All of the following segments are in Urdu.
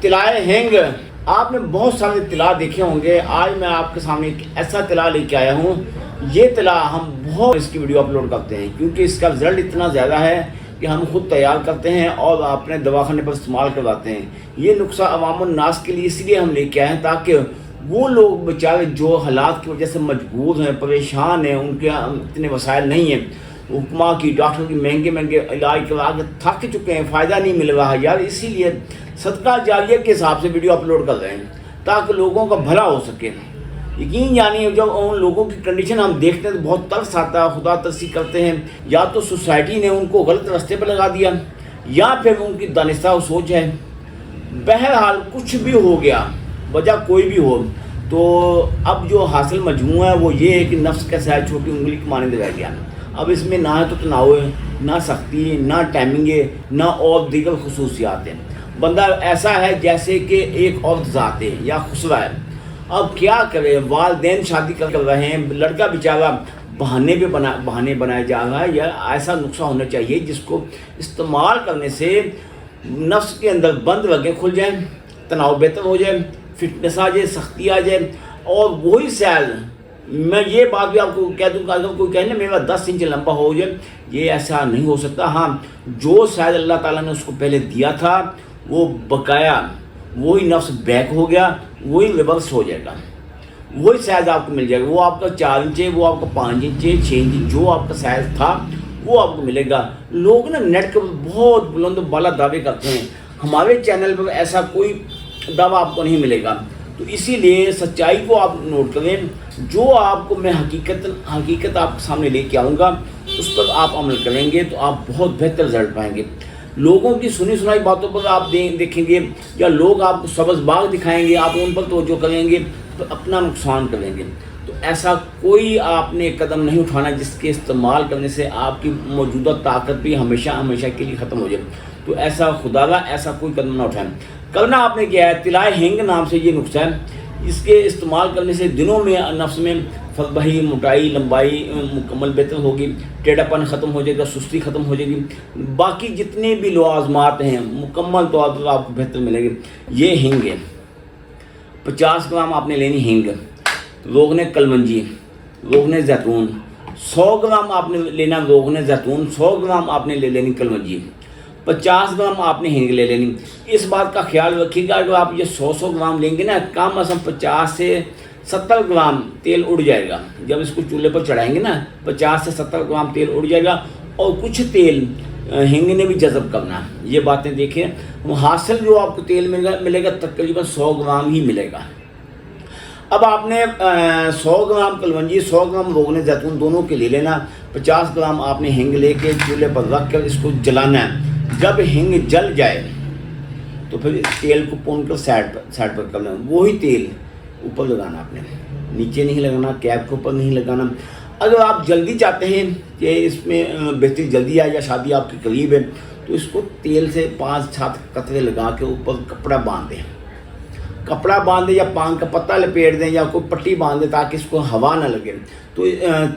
طلائے ہینگ، آپ نے بہت سارے طلا دیکھے ہوں گے. آج میں آپ کے سامنے ایک ایسا طلا لے کے آیا ہوں. یہ طلا ہم بہت اس کی ویڈیو اپلوڈ کرتے ہیں کیونکہ اس کا رزلٹ اتنا زیادہ ہے کہ ہم خود تیار کرتے ہیں اور اپنے دواخانے پر استعمال کرواتے ہیں. یہ نسخہ عوام الناس کے لیے اس لیے ہم لے کے آئے ہیں تاکہ وہ لوگ بیچارے جو حالات کی وجہ سے مجبور ہیں، پریشان ہیں، ان کے اتنے وسائل نہیں ہیں، حکمہ کی ڈاکٹر کی مہنگے علاج کروا کے تھک چکے ہیں، فائدہ نہیں مل رہا یار، اسی لیے صدقہ جاریہ کے حساب سے ویڈیو اپلوڈ کر رہے ہیں تاکہ لوگوں کا بھلا ہو سکے. یقین یعنی جب ان لوگوں کی کنڈیشن ہم دیکھتے ہیں تو بہت ترس آتا ہے. خدا ترسی کرتے ہیں یا تو سوسائٹی نے ان کو غلط راستے پر لگا دیا یا پھر ان کی دانستہ سوچ ہے. بہرحال کچھ بھی ہو گیا، وجہ کوئی بھی ہو، تو اب جو حاصل مجموعہ ہے وہ یہ ہے کہ نفس کا سایہ چھوٹی انگلی کے مانند رہ گیا. اب اس میں نہ تو تناؤ ہے، نہ سختی، نہ ٹائمنگ ہے، نہ اور دیگر خصوصیات ہیں. بندہ ایسا ہے جیسے کہ ایک اور ذات ہے یا خسرہ ہے. اب کیا کرے، والدین شادی کر رہے ہیں، لڑکا بیچارہ بہانے بنائے جا رہا ہے. یا ایسا نسخہ ہونا چاہیے جس کو استعمال کرنے سے نفس کے اندر بند لگے کھل جائیں، تناؤ بہتر ہو جائے، فٹنس آ جائے، سختی آ جائے. اور وہی سیل میں یہ بات بھی آپ کو کہہ دوں کہ اگر کوئی کہے نا میرا 10 انچ لمبا ہو جائے، یہ ایسا نہیں ہو سکتا. ہاں، جو سیل اللہ تعالیٰ نے اس کو پہلے دیا تھا وہ بقایا، وہی نفس بیک ہو گیا، وہی ریورس ہو جائے گا، وہی سائز آپ کو مل جائے گا. وہ آپ کا 4 انچ ہے، وہ آپ کا 5 انچ ہے، 6 انچ، جو آپ کا سائز تھا وہ آپ کو ملے گا. لوگ نا نیٹ کے بہت بلند و بالا دعوے کرتے ہیں، ہمارے چینل پر ایسا کوئی دعویٰ آپ کو نہیں ملے گا. تو اسی لیے سچائی کو آپ نوٹ کریں. جو آپ کو میں حقیقت آپ کے سامنے لے کے آؤں گا اس پر آپ عمل کریں گے تو آپ بہت بہتر رزلٹ پائیں گے. لوگوں کی سنی سنائی باتوں پر آپ دیکھیں گے یا لوگ آپ کو سبز باغ دکھائیں گے، آپ ان پر توجہ کریں گے تو اپنا نقصان کریں گے. تو ایسا کوئی آپ نے قدم نہیں اٹھانا جس کے استعمال کرنے سے آپ کی موجودہ طاقت بھی ہمیشہ کے لیے ختم ہو جائے. تو ایسا خدا را ایسا کوئی قدم نہ اٹھائیں. کرنا آپ نے کیا ہے، طلائے ہینگ نام سے یہ نسخہ ہے. اس کے استعمال کرنے سے دنوں میں نفس میں فربہی، موٹائی، لمبائی مکمل بہتر ہوگی، ٹیڑھا پن ختم ہو جائے گا، سستی ختم ہو جائے گی. باقی جتنے بھی لوازمات ہیں مکمل طور پر آپ کو بہتر ملیں گے. یہ ہینگ ہے، 50 گرام آپ نے لینی ہینگ. روغن کلمنجی، روغن زیتون 100 گرام آپ نے لینا. روغن زیتون 100 گرام آپ نے لے لینی. کلمنجی 50 گرام آپ نے ہینگ لے لینی. اس بات کا خیال رکھیے گا اگر آپ یہ 100 گرام لیں گے نا، کم از کم 50 سے 70 گرام تیل اڑ جائے گا. جب اس کو چولہے پر چڑھائیں گے نا 50 سے 70 گرام تیل اڑ جائے گا. اور کچھ تیل ہینگ نے بھی جذب کرنا. یہ باتیں دیکھیں، حاصل جو آپ کو تیل ملے گا تقریباً 100 گرام ہی ملے گا. اب آپ نے 100 گرام کلونجی، 100 گرام روغن زیتون دونوں کے لے لینا. 50 گرام آپ نے ہینگ لے کے چولہے پر رکھ کر اس کو جلانا ہے. جب ہینگ جل جائے تو پھر تیل کو پون کر سائڈ پر کرنا. وہی تیل اوپر لگانا، آپ نے نیچے نہیں لگانا، کیپ کے اوپر نہیں لگانا. اگر آپ جلدی چاہتے ہیں کہ اس میں بہتری جلدی آئے یا شادی آپ کے قریب ہے تو اس کو تیل سے 5-7 قطرے لگا کے اوپر کپڑا باندھ دیں یا پان کا پتہ لپیٹ دیں یا کوئی پٹی باندھ دیں تاکہ اس کو ہوا نہ لگے. تو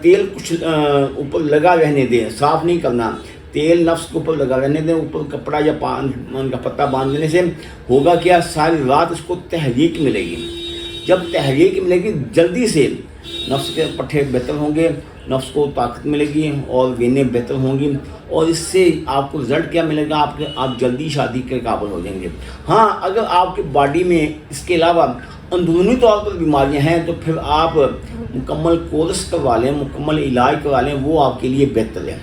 تیل کچھ اوپر لگا رہنے دیں، صاف نہیں کرنا. تیل نفس کے اوپر لگا رہنے دیں. اوپر کپڑا یا پان کا پتہ باندھ دینے سے ہوگا کیا، ساری رات اس کو تحریک ملے گی. جب تحریک ملے گی جلدی سے نفس کے پٹھے بہتر ہوں گے، نفس کو طاقت ملے گی اور وینیں بہتر ہوں گی. اور اس سے آپ کو رزلٹ کیا ملے گا، آپ جلدی شادی کے قابل ہو جائیں گے. ہاں، اگر آپ کی باڈی میں اس کے علاوہ اندرونی طور پر بیماریاں ہیں تو پھر آپ مکمل کورس کروا لیں، مکمل علاج کروا لیں، وہ آپ کے لیے بہتر ہے.